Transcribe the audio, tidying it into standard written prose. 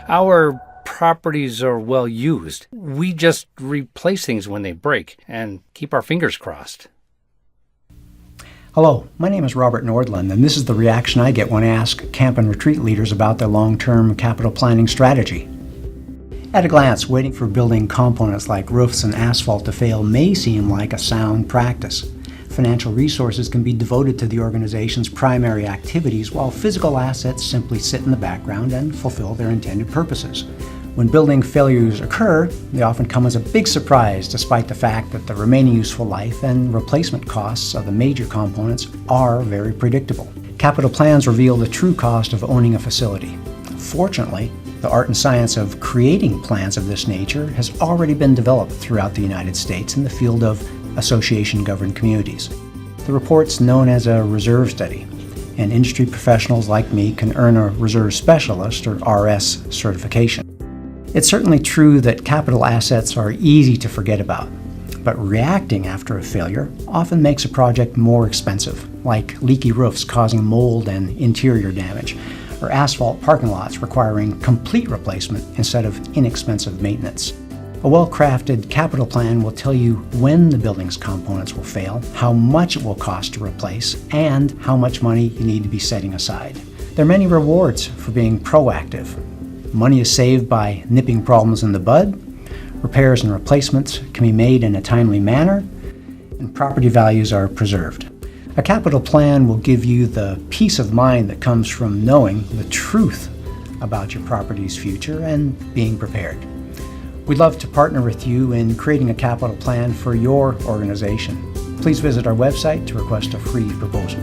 Our properties are well used. We just replace things when they break and keep our fingers crossed. Hello, my name is Robert Nordland, and this is the reaction I get when I ask camp and retreat leaders about their long-term capital planning strategy. At a glance, waiting for building components like roofs and asphalt to fail may seem like a sound practice. Financial resources can be devoted to the organization's primary activities, while physical assets simply sit in the background and fulfill their intended purposes. When building failures occur, they often come as a big surprise, despite the fact that the remaining useful life and replacement costs of the major components are very predictable. Capital plans reveal the true cost of owning a facility. Fortunately, the art and science of creating plans of this nature has already been developed throughout the United States in the field of association-governed communities. The report's known as a reserve study, and industry professionals like me can earn a Reserve Specialist, or RS, certification. It's certainly true that capital assets are easy to forget about, but reacting after a failure often makes a project more expensive, like leaky roofs causing mold and interior damage, or asphalt parking lots requiring complete replacement instead of inexpensive maintenance. A well-crafted capital plan will tell you when the building's components will fail, how much it will cost to replace, and how much money you need to be setting aside. There are many rewards for being proactive. Money is saved by nipping problems in the bud, repairs and replacements can be made in a timely manner, and property values are preserved. A capital plan will give you the peace of mind that comes from knowing the truth about your property's future and being prepared. We'd love to partner with you in creating a capital plan for your organization. Please visit our website to request a free proposal.